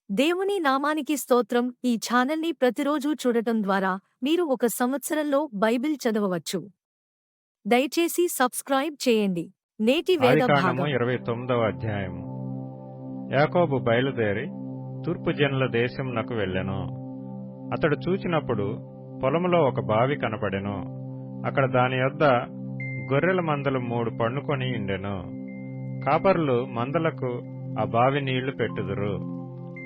దేవుని నామానికి స్తోత్రం. ఈ ఛానల్ని ప్రతిరోజూ చూడటం ద్వారా మీరు ఒక సంవత్సరంలో బైబిల్ చదవవచ్చు. దయచేసి సబ్స్క్రైబ్ చేయండి. నేటి వేద ఆదికాండము భాగం 29వ అధ్యాయము. యాకోబు బయలుదేరి తూర్పు జనుల దేశమునకు వెళ్ళెను. అతడు చూచినప్పుడు పొలములో ఒక బావి కనపడెను. అక్కడ దాని యొద్ద గొర్రెల మందలు 3 పండుకొని ఉండెను. కాపరులు మందలకు ఆ బావి నీళ్లు పెట్టుదురు.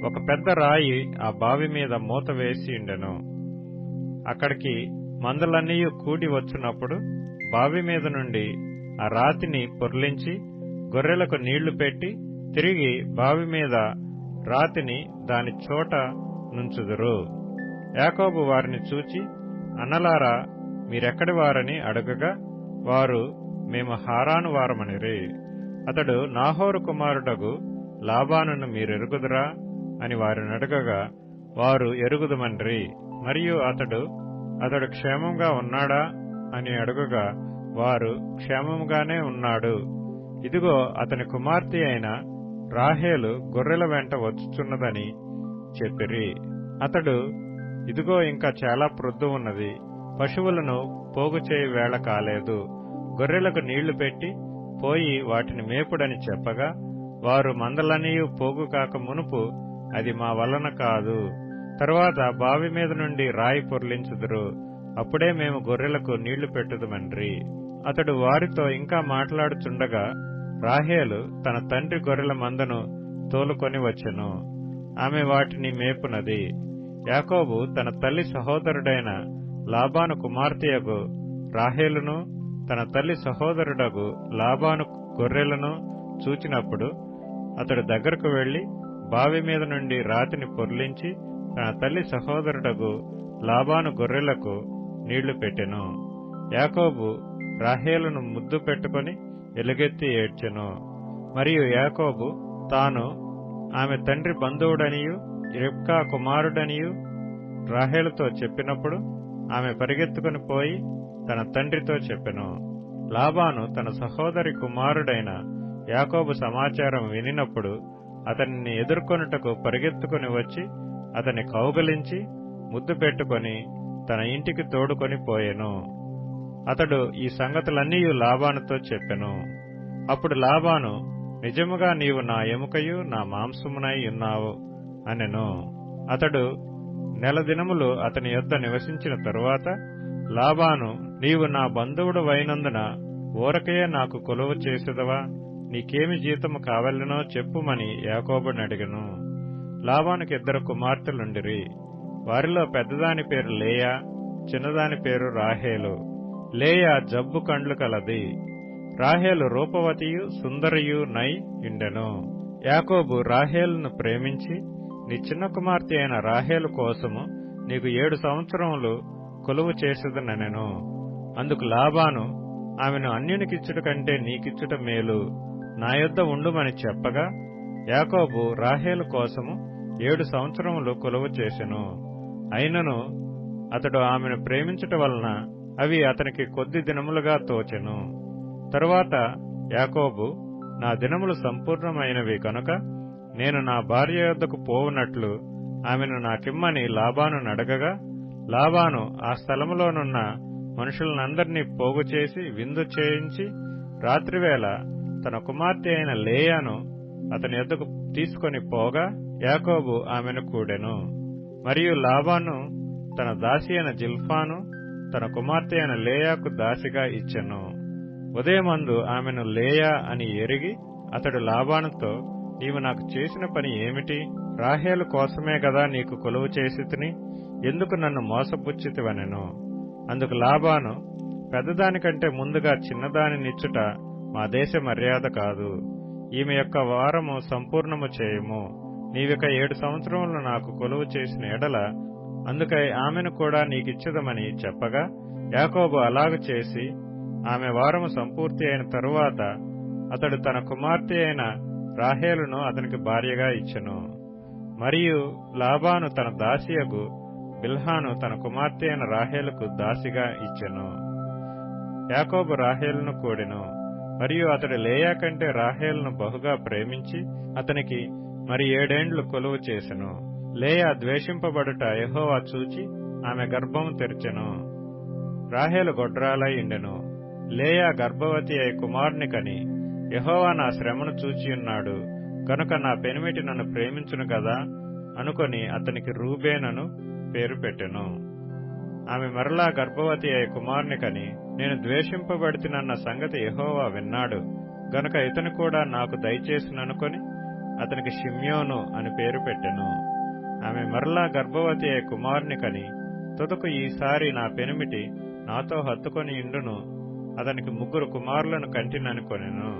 ఒక పెద్ద రాయి ఆ బావి మీద మూత వేసి ఉండెను. అక్కడికి మందలన్నీ కూడి వచ్చునప్పుడు బావి మీద నుండి ఆ రాతిని పొర్లించి గొర్రెలకు నీళ్లు పెట్టి తిరిగి బావి మీద రాతిని దాని చోట నుంచుదురు. యాకోబు వారిని చూచి, అన్నలారా, మీరెక్కడి వారని అడగగా వారు, మేము హారాను వారమనిరి. అతడు, నాహోరు కుమారుడగు లాబానును మీరెరుగుదురా అని వారిని అడగగా వారు, ఎరుగుదుమన్రి. మరియు అతడు క్షేమంగా ఉన్నాడా అని అడుగగా వారు, క్షేమముగానే ఉన్నాడు. ఇదిగో అతని కుమార్తె అయిన రాహేలు గొర్రెల వెంట వచ్చుచున్నదని చెప్పిరి. అతడు, ఇదిగో ఇంకా చాలా ప్రొద్దు ఉన్నది, పశువులను పోగు చేయి వేళ కాలేదు, గొర్రెలకు నీళ్లు పెట్టి పోయి వాటిని మేపుడని చెప్పగా వారు, మందలన్నీ పోగు కాక మునుపు అది మా వలన కాదు. తరువాత బావి మీద నుండి రాయి పొర్లించుదురు, అప్పుడే మేము గొర్రెలకు నీళ్లు పెట్టుదుమన్రి. అతడు వారితో ఇంకా మాట్లాడుచుండగా రాహేలు తన తండ్రి గొర్రెల మందను తోలుకొని వచ్చెను. ఆమె వాటిని మేపునది. యాకోబు తన తల్లి సహోదరుడైన లాబాను కుమార్తెయగు రాహేలును తన తల్లి సహోదరుడగు లాబాను గొర్రెలను చూచినప్పుడు అతడు దగ్గరకు వెళ్లి బావి మీద నుండి రాతిని పొర్లించి తన తల్లి సహోదరుడగు లాబాను గొర్రెలకు నీళ్లు పెట్టెను. యాకోబు రాహేలును ముద్దు పెట్టుకొని ఎలుగెత్తి ఏడ్చెను. మరియు యాకోబు తాను ఆమె తండ్రి బంధువుడనియు రిబ్కా కుమారుడనియు రాహేలుతో చెప్పినప్పుడు ఆమె పరిగెత్తుకుని పోయి తన తండ్రితో చెప్పెను. లాబాను తన సహోదరి కుమారుడైన యాకోబు సమాచారం వినినప్పుడు అతనిని ఎదుర్కొనుటకు పరిగెత్తుకుని వచ్చి అతని కౌగలించి ముద్దు పెట్టుకొని తన ఇంటికి తోడుకొని పోయెను. అతడు ఈ సంగతులన్నీ లాబానుతో చెప్పెను. అప్పుడు లాబాను, నిజముగా నీవు నా ఎముకయు నా మాంసమునై ఉన్నావు అనెను. అతడు 1 నెల దినములు అతని యొద్ద నివసించిన తరువాత లాబాను, నీవు నా బంధువుడు వైనందున ఊరకయే నాకు కొలువు చేసేదవా? నీకేమి జీతము కావలెనో చెప్పుమని యాకోబుని అడిగెను. లాబానుకి 2 కుమార్తెలుండిరి. వారిలో పెద్దదాని పేరు లేయా, చిన్నదాని పేరు రాహేలు. లేయా జబ్బు కండ్లు కలది. రాహేలు రూపవతియు సుందరియు నై ఉండెను. యాకోబు రాహేలును ప్రేమించి, నీ చిన్న కుమార్తె అయిన రాహేలు కోసము నీకు 7 సంవత్సరములు కొలువు చేసేదనెను. అందుకు లాబాను, ఆమెను అన్యునికిచ్చుట కంటే నీకిచ్చుట మేలు, నా యొద్ద ఉండుమని చెప్పగా యాకోబు రాహేలు కోసము 7 సంవత్సరములు కొలువు చేసెను. అయినను అతడు ఆమెను ప్రేమించుట వలన అవి అతనికి కొద్ది దినములుగా తోచెను. తరువాత యాకోబు, నా దినములు సంపూర్ణమైనవి కనుక నేను నా భార్య యొద్దకు పోవునట్లు ఆమెను నాకిమ్మని లాబాను అడగగా లాబాను ఆ స్థలములోనున్న మనుషులనందరినీ పోగు చేసి విందు చేయించి రాత్రివేళ తన కుమార్తె అయిన లేయాను అతని యొద్దకు తీసుకొని పోగా యాకోబు ఆమెను కూడెను. మరియు లాబాను తన దాసి అయిన జిల్పాను తన కుమార్తె అయిన లేయాకు దాసిగా ఇచ్చెను. ఉదయమందు ఆమెను లేయా అని ఎరిగి అతడు లాబానుతో, నీవు నాకు చేసిన పని ఏమిటి? రాహేలు కోసమే గదా నీకు కొలువు చేసితిని, ఎందుకు నన్ను మోసపుచ్చితివనెను. అందుకు లాబాను, పెద్దదానికంటే ముందుగా చిన్నదానినిచ్చుట మా దేశ మర్యాద కాదు. ఈమె యొక్క వారము సంపూర్ణము చేయము. నీవిక 7 సంవత్సరములు నాకు కొలువు చేసిన ఎడల అందుకై ఆమెను కూడా నీకిచ్చెదమని చెప్పగా యాకోబు అలాగు చేసి ఆమె వారము సంపూర్తి అయిన తరువాత అతడు తన కుమార్తె అయిన రాహేలును అతనికి భార్యగా ఇచ్చెను. మరియు లాబాను తన దాసియగు బిల్హాను తన కుమార్తె అయిన రాహేలుకు దాసిగా ఇచ్చెను. యాకోబు రాహేలును కూడెను. మరియు అతడు లేయా కంటే రాహేలును బహుగా ప్రేమించి అతనికి మరి 7 ఏండ్లు కొలువు చేసెను. లేయా ద్వేషింపబడుట యెహోవా చూచి ఆమె గర్భము తెరిచెను. రాహేలు గొడ్రాలై ఉండెను. లేయా గర్భవతి అయి కుమారుని కని, యెహోవా నా శ్రమను చూచియున్నాడు గనుక నా పెనిమిటి నన్ను ప్రేమించును గదా అనుకొని అతనికి రూబేనను పేరు పెట్టెను. ఆమె మరలా గర్భవతి అయి కుమారుని కని, నేను ద్వేషింపబడితినన్న సంగతి యెహోవా విన్నాడు గనుక ఇతను కూడా నాకు దయచేసిననుకొని అతనికి షిమ్యోను అని పేరు పెట్టెను. ఆమె మరలా గర్భవతి అయి కుమారుని కని, తుదకు ఈసారి నా పెనిమిటి నాతో హత్తుకొని ఇండును, అతనికి 3 కుమారులను కంటిననుకొనెను.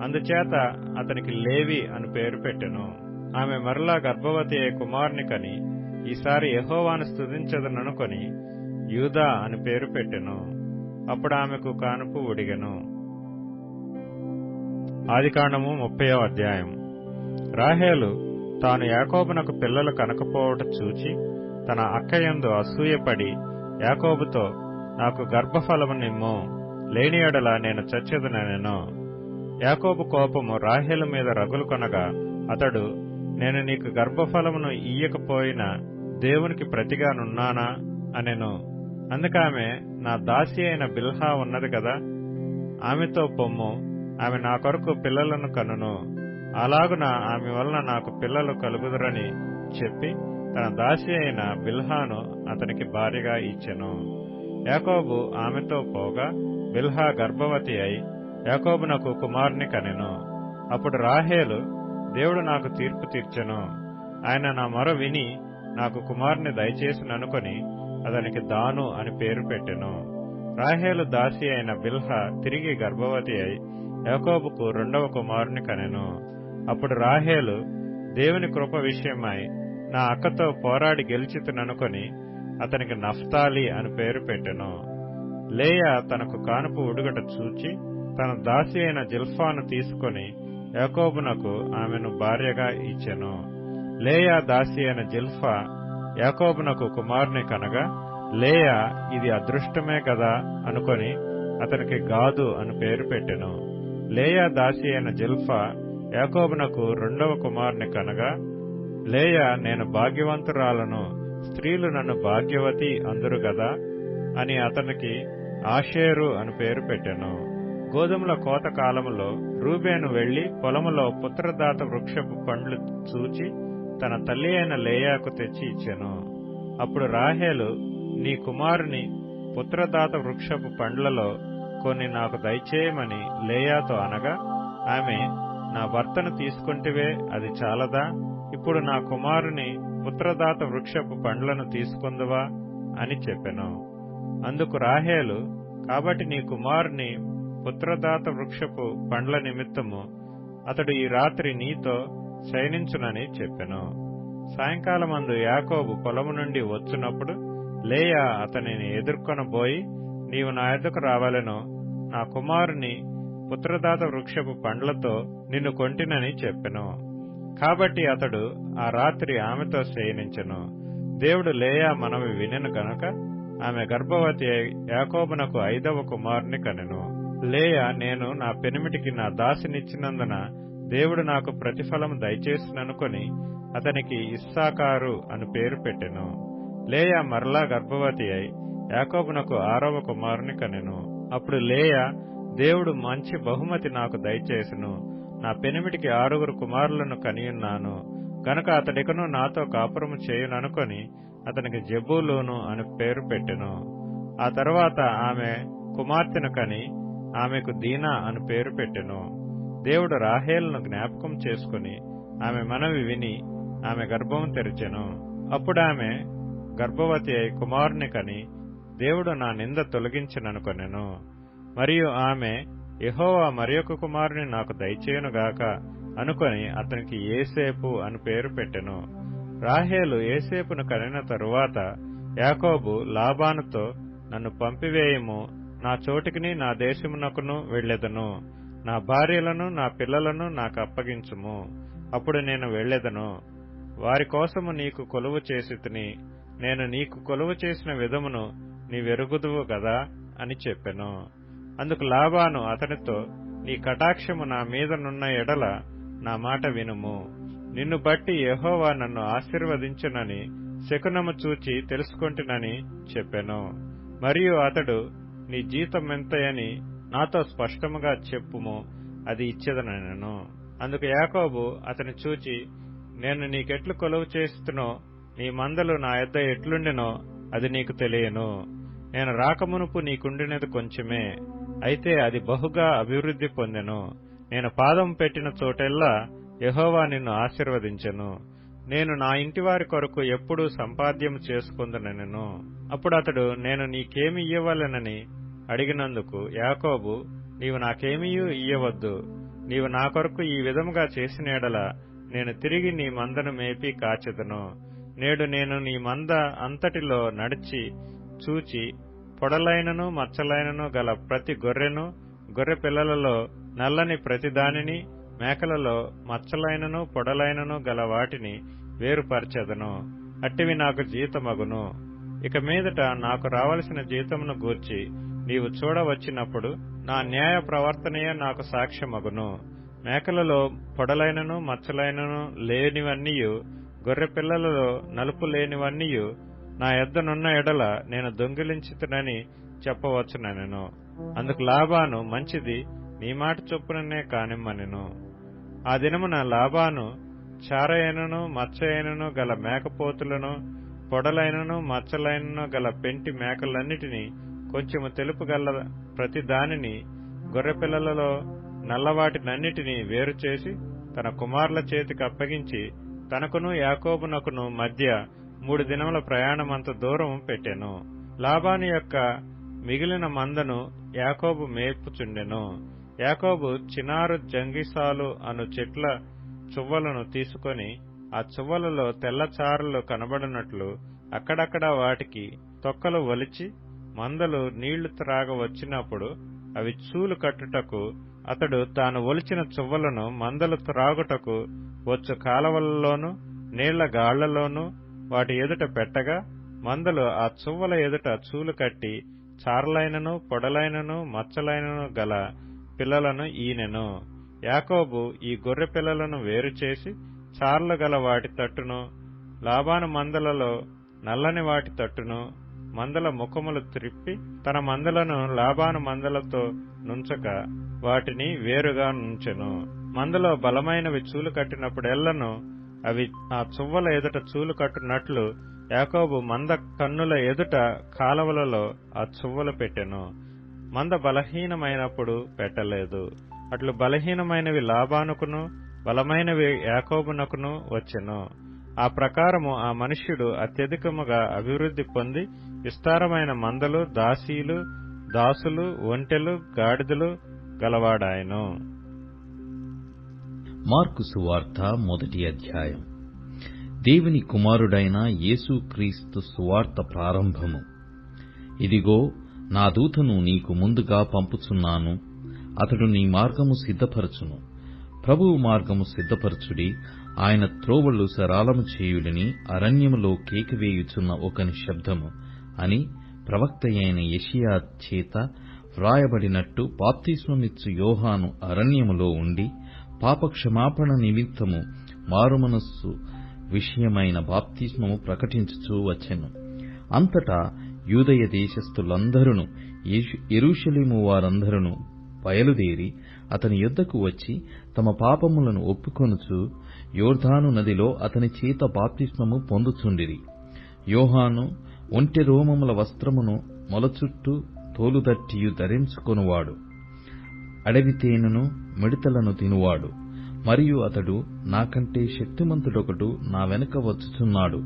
అందుచేత అతనికి లేవి అని పేరు పెట్టెను. ఆమె మరలా గర్భవతి అయి కుమారుని కని, ఈసారి యెహోవాను స్తుతించదననుకొని యూదా అని పేరు పెట్టెను. అప్పుడు ఆమెకు కానుపు ఉడిగెను. ఆదికాండము 30వ అధ్యాయం. రాహేలు తాను యాకోబునకు పిల్లలు కనకపోవట చూచి తన అక్కయందు అసూయపడి యాకోబుతో, నాకు గర్భఫలము నిమ్ము, లేని యెడల నేను చచ్చెదనెను. యాకోబు కోపము రాహేలు మీద రగులు కొనగా అతడు, నేను నీకు గర్భఫలమును ఇయ్యకపోయినా దేవునికి ప్రతిగానున్నానా అనెను. అందుకామె, నా దాసి అయిన బిల్హా ఉన్నది కదా, ఆమెతో పొమ్ము, ఆమె నా కొరకు పిల్లలను కనును, అలాగున ఆమె వలన నాకు పిల్లలు కలుగుదురని చెప్పి తన దాసి అయిన బిల్హాను అతనికి భార్యగా ఇచ్చెను. యాకోబు ఆమెతో పోగా బిల్హా గర్భవతి అయి యాకోబునకు కుమారుని కనెను. అప్పుడు రాహేలు, దేవుడు నాకు తీర్పు తీర్చెను, ఆయన నా మొర విని నాకు కుమారుని దయచేసిననుకొని అతనికి దాను అని పేరు పెట్టెను. రాహేలు దాసి అయిన బిల్హా తిరిగి గర్భవతి అయి యాకోబుకు 2వ కుమారుని కనెను. అప్పుడు రాహేలు, దేవుని కృప విషయమై నా అక్కతో పోరాడి గెలిచితుననుకొని అతనికి నఫ్తాలి అని పేరు పెట్టెను. లేయా తనకు కానుపు ఉడుగట చూచి తన దాసి అయిన జిల్ఫాను తీసుకొని యాకోబునకు ఆమెను భార్యగా ఇచ్చెను. లేయా దాసి అయిన జిల్ఫా యాకోబునకు కుమారుని కనగా లేయా, ఇది అదృష్టమే కదా అనుకొని అతనికి గాదు అని పేరు పెట్టెను. లేయా దాసి అయిన జిల్ఫా యాకోబునకు 2వ కుమారుని కనగా లేయా, నేను భాగ్యవంతురాలను, స్త్రీలు నన్ను భాగ్యవతి అందురు గదా అని అతనికి ఆషేరు అని పేరు పెట్టెను. గోధుమల కోత కాలములో రూబేను వెళ్లి పొలములో పుత్రదాత వృక్షపు పండ్లు చూచి తన తల్లి అయిన లేయాకు తెచ్చి ఇచ్చెను. అప్పుడు రాహేలు, నీ కుమారుని పుత్రదాత వృక్షపు పండ్లలో కొన్ని నాకు దయచేయమని లేయాతో అనగా ఆమె, నా భర్తను తీసుకుంటివే, అది చాలదా? ఇప్పుడు నా కుమారుని పుత్రదాత వృక్షపు పండ్లను తీసుకుందువా అని చెప్పెను. అందుకు రాహేలు, కాబట్టి నీ కుమారుని పుత్రదాత వృక్షపు పండ్ల నిమిత్తము అతడు ఈ రాత్రి నీతో శయనించునని చెప్పెను. సాయంకాలమందు యాకోబు పొలము నుండి వచ్చునప్పుడు లేయా అతనిని ఎదుర్కొనబోయి, నీవు నా యొద్దకు రావలెను, నా కుమారుని పుత్రదాత వృక్షపు పండ్లతో నిన్ను కొంటినని చెప్పెను. కాబట్టి అతడు ఆ రాత్రి ఆమెతో శయనించెను. దేవుడు లేయా మనవి వినెను గనుక ఆమె గర్భవతి యాకోబునకు 5వ కుమారుని కనెను. లేయా, నేను నా పెనిమిటికి నా దాసినిచ్చినందున దేవుడు నాకు ప్రతిఫలము దయచేసిననుకొని అతనికి ఇస్సాకారు అని పేరు పెట్టెను. లేయా మరలా గర్భవతి అయి యాకోబునకు 6వ కుమారుని కనెను. అప్పుడు లేయా, దేవుడు మంచి బహుమతి నాకు దయచేసెను, నా పెనిమిటికి 6 కుమారులను కనియున్నాను గనుక అతడికను నాతో కాపురము చేయుననుకొని అతనికి జెబూలూను అని పేరు పెట్టెను. ఆ తరువాత ఆమె కుమార్తెను కని ఆమెకు దీనా అని పేరు పెట్టెను. దేవుడు రాహేలును జ్ఞాపకం చేసుకుని ఆమె మనవి విని ఆమె గర్భం తెరిచెను. అప్పుడామె గర్భవతి అయి కుమారుని కని, దేవుడు నా నింద తొలగించిననుకొనెను. మరియు ఆమె, యెహోవా మరియొక కుమారుని నాకు దయచేయునుగాక అనుకొని అతనికి ఏసేపు అని పేరు పెట్టెను. రాహేలు ఏసేపును కనిన తరువాత యాకోబు లాబానుతో, నన్ను పంపివేయము, నా చోటికిని నా దేశమునకును వెళ్ళెదను, నా భార్యలను నా పిల్లలను నాకు అప్పగించుము, అప్పుడు నేను వెళ్ళెదను, వారి కోసము నీకు కొలువు చేసితిని, నేను నీకు కొలువు చేసిన విధమును నీవెరుగుదువు గదా అని చెప్పెను. అందుకు లాబాను అతనితో, నీ కటాక్షము నా మీదనున్న ఎడల నా మాట వినుము, నిన్ను బట్టి యెహోవా నన్ను ఆశీర్వదించునని శకునము చూచి తెలుసుకొంటినని చెప్పెను. మరియు అతడు, నీ జీతం ఎంతయని నాతో స్పష్టముగా చెప్పుము, అది ఇచ్చేదనెను. అందుకు యాకోబు అతని చూచి, నేను నీకెట్లు కొలువు చేస్తునో, నీ మందలు నా యొద్ద ఎట్లుండెనో అది నీకు తెలియను. నేను రాకమునుపు నీకుండినది కొంచెమే, అయితే అది బహుగా అభివృద్ధి పొందెను. నేను పాదం పెట్టిన చోటెల్లా యెహోవా నిన్ను ఆశీర్వదించెను. నేను నా ఇంటివారి కొరకు ఎప్పుడూ సంపాద్యము చేసుకొందునెను. అప్పుడు అతడు, నేను నీకేమి ఇయ్యవలెనని అడిగినందుకు యాకోబు, నీవు నాకేమీయూ ఇయ్యవద్దు. నీవు నా కొరకు ఈ విధముగా చేసిన యెడల నేను తిరిగి నీ మందను మేపి కాచెదను. నేడు నేను నీ మంద అంతటిలో నడిచి చూచి, పొడలైనను మచ్చలైనను గల ప్రతి గొర్రెను, గొర్రె పిల్లలలో నల్లని ప్రతి దానిని, మేకలలో మచ్చలైనను పొడలైనను గల వాటిని వేరుపరచెదను. అట్టివి నాకు జీతమగును. ఇక మీదట నాకు రావలసిన జీతమును గూర్చి నీవు చూడవచ్చినప్పుడు నా న్యాయ ప్రవర్తనయే నాకు సాక్ష్యమగును. మేకలలో పొడలైనను మచ్చలైనను లేనివన్నీయు, గొర్రె పిల్లలలో నలుపు లేనివన్నీయు నా యొద్దనున్న ఎడల నేను దొంగిలించుతునని చెప్పవచ్చునెను. అందుకు లాబాను, మంచిది, నీ మాట చొప్పుననే కానిమ్మనెను. ఆ దినమున లాబాను చారయైనను మచ్చయైనను గల మేకపోతులను, పొడలైనను మచ్చలైనను గల పెంటి మేకలన్నిటినీ, కొంచెము తెలుపు గల ప్రతి దానిని, గొర్రెపిల్లలలో నల్లవాటినన్నిటినీ వేరుచేసి తన కుమారుల చేతికి అప్పగించి తనకును యాకోబునకును మధ్య 3 దినముల ప్రయాణమంత దూరం పెట్టెను. లాబాను యొక్క మిగిలిన మందను యాకోబు మేపుచుండెను. యాకోబు చినారు జంగిసాలు అను చెట్ల చువ్వలను తీసుకొని ఆ చువ్వలలో తెల్లచారలు కనబడినట్లు అక్కడక్కడ వాటికి తొక్కలు ఒలిచి, మందలు నీళ్లు త్రాగ వచ్చినప్పుడు అవి చూలు కట్టుటకు అతడు తాను ఒలిచిన చువ్వలను మందలు త్రాగుటకు వచ్చు కాలవలలోను నీళ్ల గాళ్లలోనూ వాటి ఎదుట పెట్టగా, మందలు ఆ చువ్వల ఎదుట చూలు కట్టి చారలైనను పొడలైనను మచ్చలైనను గల పిల్లలను ఈనెను. యాకోబు ఈ గొర్రె పిల్లలను వేరుచేసి చారలు గల వాటి తట్టును, లాబాను మందలలో నల్లని వాటి తట్టును, మందల ముఖములు త్రిప్పి తన మందలను లాబాను మందలతో నుంచక వాటిని వేరుగా నుంచెను. మందలో బలమైనవి చూలు కట్టినప్పుడెల్లను అవి ఆ చువ్వల ఎదుట చూలు కట్టునట్లు యాకోబు మంద కన్నుల ఎదుట కాలవలలో ఆ చువ్వలు పెట్టెను. మంద బలహీనమైనప్పుడు పెట్టలేదు. అట్లు బలహీనమైనవి లాబానుకును బలమైనవి యాకోబునకును వచ్చెను. ఆ ప్రకారము ఆ మనుష్యుడు అత్యధికముగా అభివృద్ధి పొంది విస్తారమైన మందలు, దాసీలు, దాసులు, ఒంటెలు, గాడిదలు గలవాడాయను. మార్కు సువార్త 1వ అధ్యాయం. దేవుని కుమారుడైన యేసుక్రీస్తు సువార్త ప్రారంభము. ఇదిగో, నా దూతను నీకు ముందుగా పంపుచున్నాను. అతడు నీ మార్గము సిద్ధపరచును. ప్రభువు మార్గము సిద్ధపరచుడి, ఆయన త్రోవలు సరళము చేయుడని అరణ్యములో కేకవేయుచున్న ఒకని శబ్దము అని ప్రవక్తయైన యెషయా చేత వ్రాయబడినట్టు బాప్తిస్మమిచ్చు యోహాను అరణ్యములో ఉండి పాపక్షమాపణ నిమిత్తము మారుమనస్సు విషయమైన బాప్తిస్మము ప్రకటించుచూ వచ్చెను. అంతటా యూదయ దేశస్థులందరును యెరూషలేము వారందరును బయలుదేరి అతని యొద్దకు వచ్చి తమ పాపములను ఒప్పుకొనుచు యోర్దాను నదిలో అతని చేత బాప్తిస్మము పొందుచుండిరి. యోహాను ఒంటె రోమముల వస్త్రమును మొలచుట్టు తోలుదట్టియు ధరించుకొనువాడు, అడవి తేనెను మిడతలను తినువాడు. మరియు అతడు, నాకంటే శక్తిమంతుడొకడు నా వెనుక వచ్చుచున్నాడు,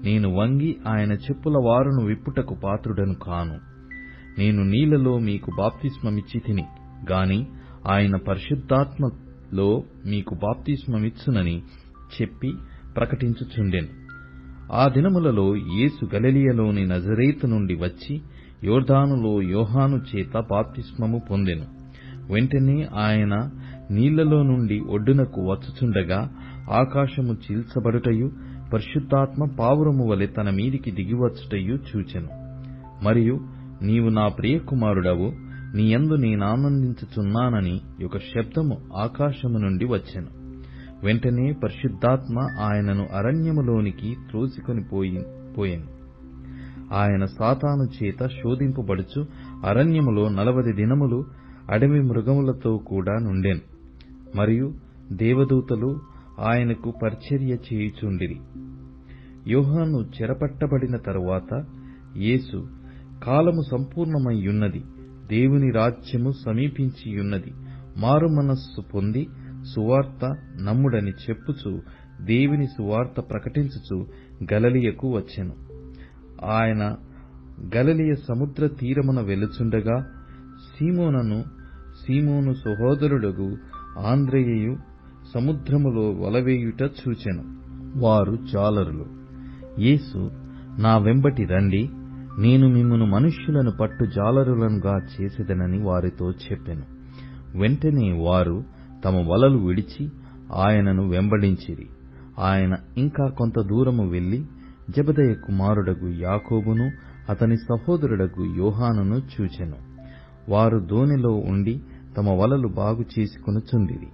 నేను వంగి ఆయన చెప్పుల వారును విప్పుటకు పాత్రుడను కాను. నేను నీళ్లలో మీకు బాప్తిస్మమిచ్చితిని గాని ఆయన పరిశుద్ధాత్మలో మీకు బాప్తిస్మమిచ్చునని చెప్పి ప్రకటించుచుండెను. ఆ దినములలో యేసు గలిలయలోని నజరేతు నుండి వచ్చి యోర్దానులో యోహాను చేత బాప్తిస్మము పొందెను. వెంటనే ఆయన నీళ్లలో నుండి ఒడ్డునకు వచ్చుచుండగా ఆకాశము చీల్చబడుటయు పరిశుద్ధాత్మ పావురము వలె తన మీదికి దిగివచ్చుటయు చూచెను. మరియు నీవు నా ప్రియకుమారుడవు, నీయందు నేనానందించుచున్నానని ఒక శబ్దము ఆకాశము నుండి వచ్చెను. వెంటనే పరిశుద్ధాత్మ ఆయనను అరణ్యములోనికి త్రోసికొని పోయెను. ఆయన సాతాను చేత శోధింపబడుచు అరణ్యములో 40 దినములు అడవి మృగములతో కూడా నుండెను. మరియు దేవదూతలు ఆయనకు పరిచర్య చేయుచుండిరి. యోహాను చెరపట్టబడిన తరువాత యేసు, కాలము సంపూర్ణమయ్యున్నది, దేవుని రాజ్యము సమీపించియున్నది, మారుమనస్సు పొంది సువార్త నమ్ముడని చెప్పుచు దేవుని సువార్త ప్రకటించుచు గలిలయకు వచ్చెను. ఆయన గలిలయ సముద్ర తీరమున వెలుచుండగా సీమోను సహోదరుడగు ఆంద్రెయయు సముద్రములో వలవేయుట చూచెను. వారు జాలరులు. యేసు, నా వెంబటి రండి, నేను మిమ్మును మనుష్యులను పట్టు జాలరులనుగా చేసెదనని వారితో చెప్పెను. వెంటనే వారు తమ వలలు విడిచి ఆయనను వెంబడించిరి. ఆయన ఇంకా కొంత దూరము వెళ్లి జెబెదయి కుమారుడగు యాకోబును అతని సహోదరుడగు యోహానును చూచెను. వారు దోణిలో ఉండి తమ వలలు బాగు చేసుకొనుచుండిరి.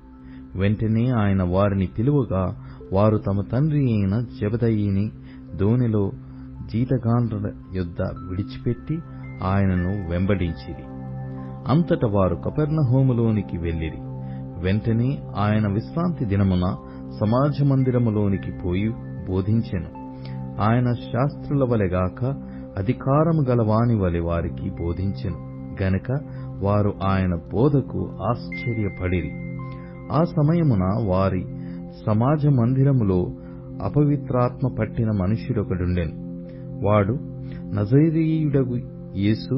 వెంటనే ఆయన వారిని పిలువగా వారు తమ తండ్రి అయిన జెబెదయిని దోణిలో జీతగాండ్రుల యొద్ద విడిచిపెట్టి ఆయనను వెంబడించిరి. అంతట వారు కపెర్నహూములోనికి వెళ్ళిరి. వెంటనే ఆయన విశ్రాంతి దినమున సమాజ మందిరములోనికి పోయి బోధించెను. ఆయన శాస్త్రుల వలెగాక అధికారము గలవాని వలె వారికి బోధించెను గనక వారు ఆయన బోధకు ఆశ్చర్యపడిరి. ఆ సమయమున వారి సమాజ మందిరములో అపవిత్రాత్మ పట్టిన మనుష్యుడొకడుండెను. వాడు, నజరేయుడగు యేసు,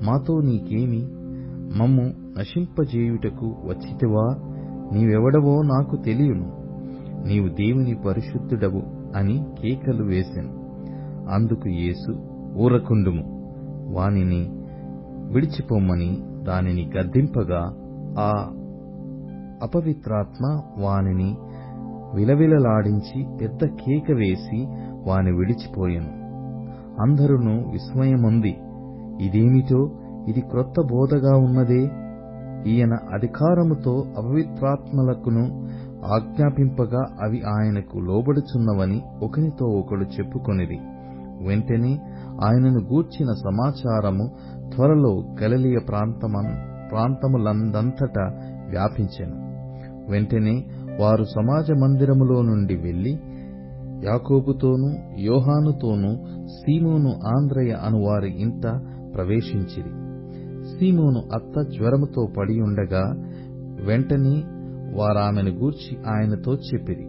మాతో నీకేమి? మమ్ము నశింపజేయుటకు వచ్చితివా? నీవెవడవో నాకు తెలియను. నీవు దేవుని పరిశుద్ధుడవు అని కేకలు వేసెను. అందుకు యేసు, ఊరకుండుము, వానిని విడిచిపోమ్మని దానిని గద్దింపగా ఆ అపవిత్రాత్మ వానిని విలవిలలాడించి పెద్ద కేక వేసి వాని విడిచిపోయెను. అందరును విస్మయమొంది, ఇదేమిటో, ఇది క్రొత్త బోధగా ఉన్నదే, ఈయన అధికారముతో అపవిత్రాత్మలకును ఆజ్ఞాపింపగా అవి ఆయనకు లోబడుచున్నవని ఒకనితో ఒకడు చెప్పుకొనిరి. వెంటనే ఆయనను గూర్చిన సమాచారము త్వరలో గలిలయ ప్రాంతములందంతటా వ్యాపించెను. వెంటనే వారు సమాజ మందిరములో నుండి వెళ్లి యాకోబుతోనూ యోహానుతోనూ సీమోను ఆంద్రెయ అనువారి ఇంట ప్రవేశించిరి. సీమోను అత్త జ్వరముతో పడి ఉండగా వెంటనే వారామెను గూర్చి ఆయనతో చెప్పిరి.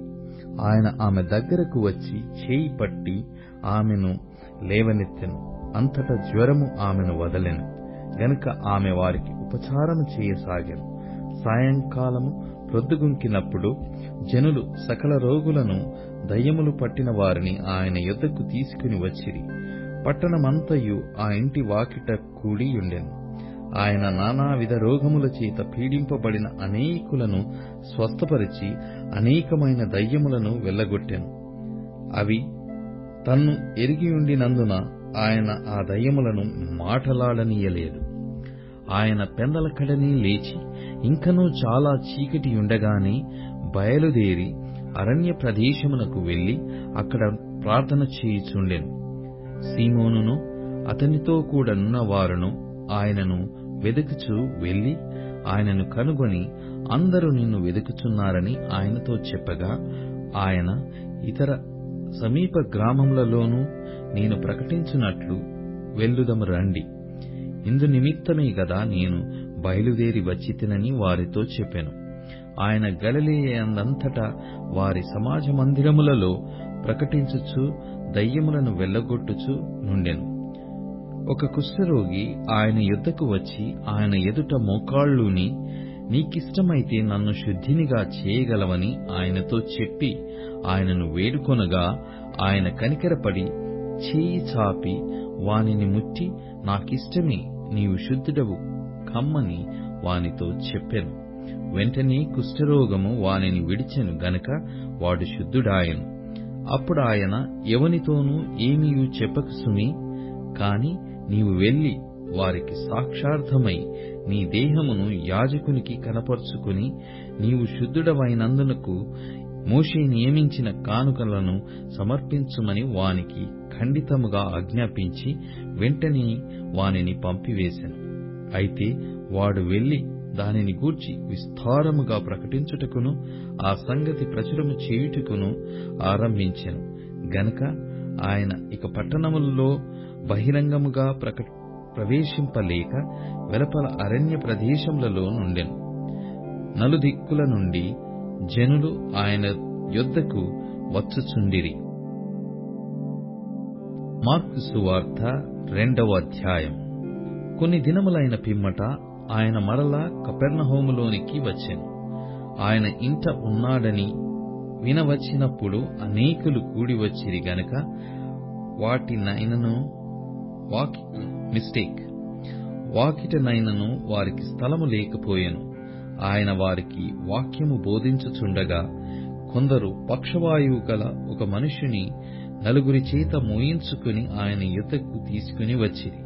ఆయన ఆమె దగ్గరకు వచ్చి చేయి పట్టి ఆమెను లేవనెత్తెను. అంతటా జ్వరము ఆమెను వదలెను గనుక ఆమె వారికి ఉపచారము చేయసాగెను. సాయంకాలము ప్రొద్దుగుంకినప్పుడు జనులు సకల రోగులను, దయ్యములు పట్టిన వారిని ఆయన యొద్దకు తీసుకుని వచ్చిరి. పట్టణమంతయు ఆ ఇంటి వాకిట కూడియుండెను. ఆయన నానావిధ రోగముల చేత పీడింపబడిన అనేకులను స్వస్థపరిచి అనేకమైన దయ్యములను వెళ్లగొట్టెను. అవి తన్ను ఎరిగియుండినందున ఆయన ఆ దయ్యములను మాటలాడనీయలేదు. ఆయన పెందలకడనే లేచి ఇంకనూ చాలా చీకటియుండగానే బయలుదేరి అరణ్య ప్రదేశమునకు వెళ్లి అక్కడ ప్రార్థన చేయుచుండెను. సీమోనును అతనితో కూడనున్న వారును ఆయనను వెదుకుచూ వెళ్లి ఆయనను కనుగొని, అందరూ నిన్ను వెదుకుచున్నారని ఆయనతో చెప్పగా, ఆయన, ఇతర సమీప గ్రామములలోనూ నేను ప్రకటించున్నట్లు వెళ్ళుదము రండి. ఇందు నిమిత్తమే గదా నేను బయలుదేరి వచ్చితినని వారితో చెప్పెను. ఆయన గలిలయయందంతటా వారి సమాజ మందిరములలో ప్రకటించుచు దయ్యములను వెళ్లగొట్టుచు నుండెను. ఒక కుష్ఠరోగి ఆయన యొద్దకు వచ్చి ఆయన ఎదుట మోకాళ్ళూని, నీకిష్టమైతే నన్ను శుద్ధినిగా చేయగలవని ఆయనతో చెప్పి ఆయనను వేడుకొనగా, ఆయన కనికరపడి చేయి చాపి వానిని ముట్టి, నాకిష్టమే, నీవు శుద్ధుడవు కమ్మని వానితో చెప్పెను. వెంటనే కుష్ఠరోగము వానిని విడిచెను గనక వాడు శుద్ధుడాయెను. అప్పుడాయన, ఎవనితోనూ ఏమీయూ చెప్పకు సుమీ, కాని నీవు వెళ్లి వారికి సాక్షార్థమై నీ దేహమును యాజకునికి కనపరుచుకుని, నీవు శుద్ధుడవైనందునకు మోషే నియమించిన కానుకలను సమర్పించుమని వానికి ఖండితముగా ఆజ్ఞాపించి వెంటనే వానిని పంపివేశెను. అయితే వాడు వెళ్లి దానిని గూర్చి విస్తారముగా ప్రకటించుటకును ఆ సంగతి ప్రచురము చేయుటకును ఆరంభించెను గనుక ఆయన ఇక పట్టణములలో బహిరంగముగా ప్రవేశింపలేక వెలుపల అరణ్య ప్రదేశములలో నుండెను. నలుదిక్కుల నుండి జనులు ఆయన యొద్దకు వచ్చుచుండిరి. మార్కు సువార్త 2వ అధ్యాయం. కొన్ని దినములైన పిమ్మట ఆయన మరలా కపెర్నహూములోనికి వచ్చెను. ఆయన ఇంట ఉన్నాడని వినవచ్చినప్పుడు అనేకులు కూడి వచ్చిరి గనుక వాకిటనైనను వారికి స్థలము లేకపోయెను. ఆయన వారికి వాక్యము బోధించుచుండగా కొందరు పక్షవాయువు గల ఒక మనుష్యుని 4 చేత మోయించుకుని ఆయన యొద్దకు తీసుకుని వచ్చిరి.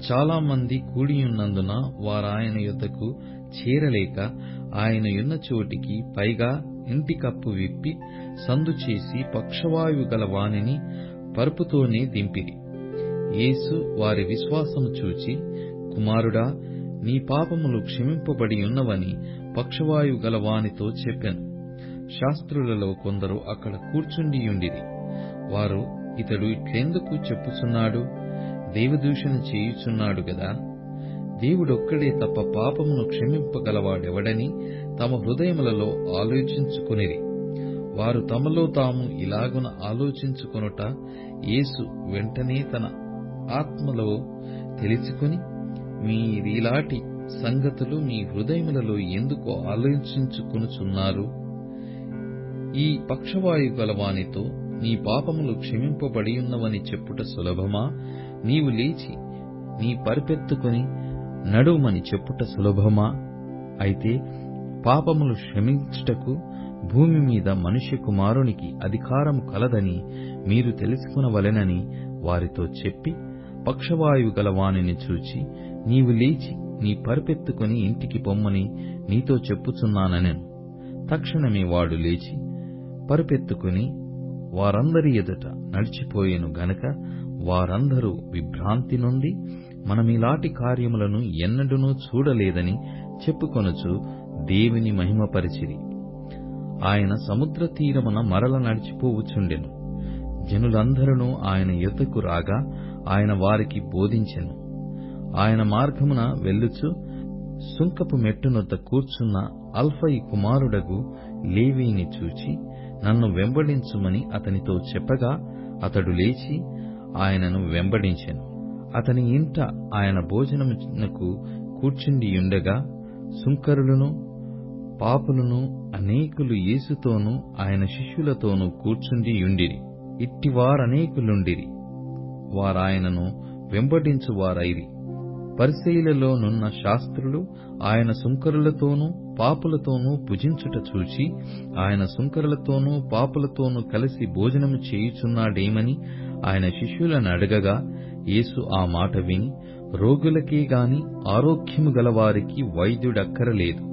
చాలా మంది కూడియున్నందున వారాయన యొద్దకు చేరలేక ఆయన యున్న చోటికి పైగా ఇంటి కప్పు విప్పి సందు చేసి పక్షవాయువు గల వానిని పరుపుతోనే దింపిరి. యేసు వారి విశ్వాసము చూచి, కుమారుడా, నీ పాపములు క్షమింపబడి ఉన్నవని పక్షవాయువు గల వానితో చెప్పెను. శాస్త్రులలో కొందరు అక్కడ కూర్చుండియుండిరి. వారు, ఇతడు ఇట్లెందుకు చెప్పుచున్నాడు? దేవదూషణ చేయుచున్నాడు గదా. దేవుడొక్కడే తప్ప పాపమును క్షమింపగలవాడెవడని తమ హృదయములలో ఆలోచించుకొనిరి. వారు తమలో తాము ఇలాగున ఆలోచించుకొనుట యేసు వెంటనే తన ఆత్మలో తెలుసుకుని, మీరీలాటి సంగతులు మీ హృదయములలో ఎందుకు ఆలోచించుకొనుచున్నారు? ఈ పక్షవాయు గలవానితో నీ పాపములు క్షమింపబడియున్నవని చెప్పుట సులభమా? నీవు లేచి నీ పరిపెత్తుకుని నడుమని చెప్పుట సులభమా? అయితే పాపములు క్షమించుటకు భూమి మీద మనుష్య కుమారునికి అధికారము కలదని మీరు తెలుసుకునవలెనని వారితో చెప్పి, పక్షవాయువు గల వానిని చూచి, నీవు లేచి నీ పరిపెత్తుకుని ఇంటికి పొమ్మని నీతో చెప్పుచున్నానెను. తక్షణమే వాడు లేచి పరిపెత్తుకుని వారందరి ఎదుట నడిచిపోయెను గనక వారందరూ విభ్రాంతి నొంది, మనమిలాంటి కార్యములను ఎన్నడూనూ చూడలేదని చెప్పుకొనుచు దేవుని మహిమపరిచిరి. ఆయన సముద్ర తీరమున మరల నడిచిపోవుచుండెను. జనులందరూ ఆయన యొద్దకు రాగా ఆయన వారికి బోధించెను. ఆయన మార్గమున వెళ్ళుచు సుంకపు మెట్టునొద్ద కూర్చున్న అల్ఫయి కుమారుడగు లేవీని చూచి, నన్ను వెంబడించుమని అతనితో చెప్పగా అతడు లేచి ఆయనను వెంబడించెను. అతని ఇంట ఆయన భోజనమునకు కూర్చుండియుండగా సుంకరులను పాపులను అనేకులు యేసుతోనూ ఆయన శిష్యులతోనూ కూర్చుండియుండిరి. ఇట్టివారనేకులుండిరి. వారాయనను వెంబడించువారైరి. పరిసయ్యులలో నున్న శాస్త్రులు ఆయన సుంకరులతోనూ పాపులతోనూ భుజించుట చూచి, ఆయన సుంకరులతోనూ పాపులతోనూ కలిసి భోజనము చేయుచున్నాడేమని ఆయన శిష్యులను అడగగా, యేసు ఆ మాట విని, రోగులకే గాని ఆరోగ్యము గలవారికి వైద్యుడక్కరలేదు.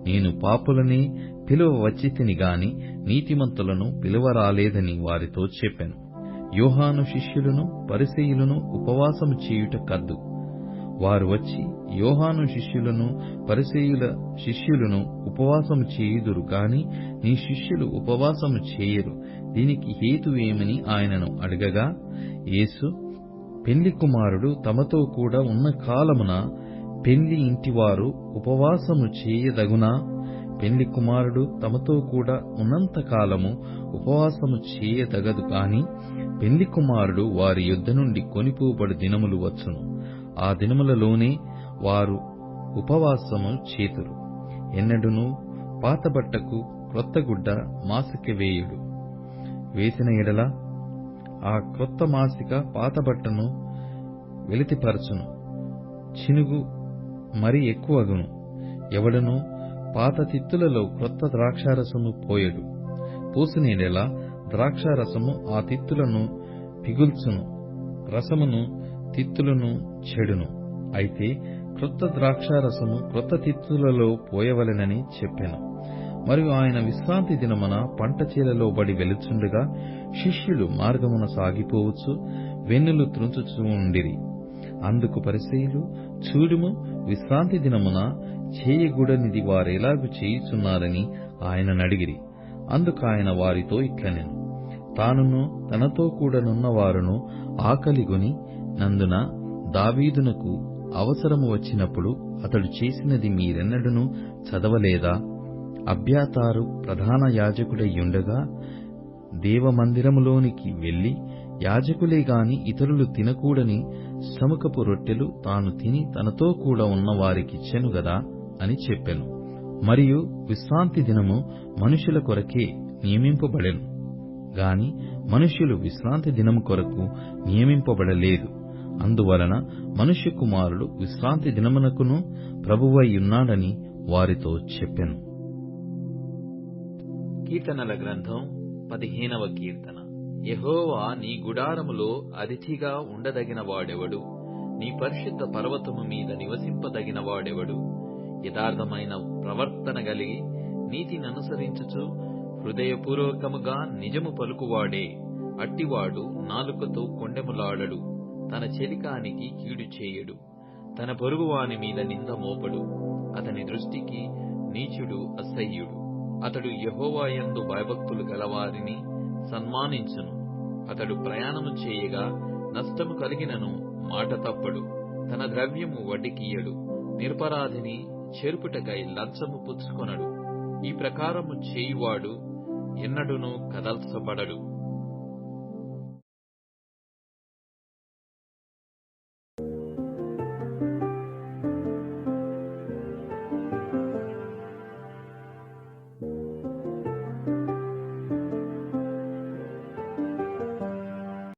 నేను పాపులనే పిలువ వచ్చితిని గాని నీతిమంతులను పిలువరాలేదని వారితో చెప్పెను. యోహాను శిష్యులను పరిసయ్యులను ఉపవాసము చేయుట కద్దు. వారు వచ్చి, యోహాను శిష్యులను పరిసయ్యుల శిష్యులను ఉపవాసము చేయుదురు గాని నీ శిష్యులు ఉపవాసము చేయరు. దీనికి హేతువేమని ఆయనను అడగగా, యేసు, పెళ్లి కుమారుడు తమతో కూడా ఉన్న కాలమున పెళ్లి ఇంటివారు ఉపవాసము చేయదగునా? పెళ్లి కుమారుడు తమతో కూడా ఉన్నంత కాలము ఉపవాసము చేయదగదు కాని పెళ్లి కుమారుడు వారి యుద్ధ నుండి కొనిపోబడు దినములు వచ్చును. ఆ దినములలోనే వారు ఉపవాసము చేతురు. ఎన్నడును పాతబట్టకు క్రొత్త గుడ్డ మాసిక వేయుడు. వేసిన ఎడల ఆ క్రొత్త మాసిక పాతబట్టను వెలితిపరచును, చినుగు మరి ఎక్కువగును. ఎవడను పాత తిత్తులలో క్రొత్త ద్రాక్షారసము పోయడు. పోసిన ఎడల ద్రాక్షారసము ఆ తిత్తులను పిగుల్చును, రసమును తిత్తులను చెడును. అయితే క్రొత్త ద్రాక్షారసము క్రొత్త తిత్తులలో పోయవలెనని చెప్పెను. మరియు ఆయన విశ్రాంతి దినమున పంట చేలలో బడి వెలుచుండగా శిష్యులు మార్గమున సాగిపోవచ్చు వెన్నులు త్రుంచుచూ ఉండిరి. అందుకు పరిసయ్యులు, చూడుము, విశ్రాంతి దినమున చేయగూడనిది వారెలాగు చేయుచున్నారని ఆయననడిగిరి. అందుకు ఆయన వారితో ఇట్లనెను, తానును తనతో కూడనున్నవారును ఆకలిగొని నందున దావీదునకు అవసరము వచ్చినప్పుడు అతడు చేసినది మీరెన్నడూనూ చదవలేదా? అబ్యాతారు ప్రధాన యాజకుడయ్యుండగా దేవమందిరములోనికి వెళ్లి యాజకులే గాని ఇతరులు తినకూడని సముఖపు రొట్టెలు తాను తిని తనతో కూడా ఉన్న వారికిచ్చెను గదా అని చెప్పెను. మరియు విశ్రాంతి దినము మనుషుల కొరకే నియమింపబడెను గాని మనుష్యులు విశ్రాంతి దినము కొరకు నియమింపబడలేదు. అందువలన మనుష్య కుమారుడు విశ్రాంతి దినమునకును ప్రభువై ఉన్నాడని వారితో చెప్పెను. కీర్తనల గ్రంథం 15వ కీర్తన. యెహోవా నీ గుడారములో అతిథిగా ఉండదగిన వాడెవడు? నీ పరిశుద్ధ పర్వతము మీద నివసింపదగిన వాడెవడు? యథార్థమైన ప్రవర్తన కలిగి నీతిననుసరించుచు హృదయపూర్వకముగా నిజము పలుకువాడే. అట్టివాడు నాలుకతో కొండెములాడడు, తన చెలికానికి కీడు చేయడు, తన పొరుగువాని మీద నింద మోపడు. అతని దృష్టికి నీచుడు అసహ్యుడు. అతడు యెహోవాయందు భయభక్తులు గలవారిని సన్మానించును. అతడు ప్రయాణము చేయగా నష్టము కలిగినను మాట తప్పడు. తన ద్రవ్యము వడ్డీకియ్యడు. నిరపరాధిని చెరుపుటకై లంచము పుచ్చుకొనడు. ఈ ప్రకారము చేయువాడు ఎన్నడూనూ కదల్చబడడు.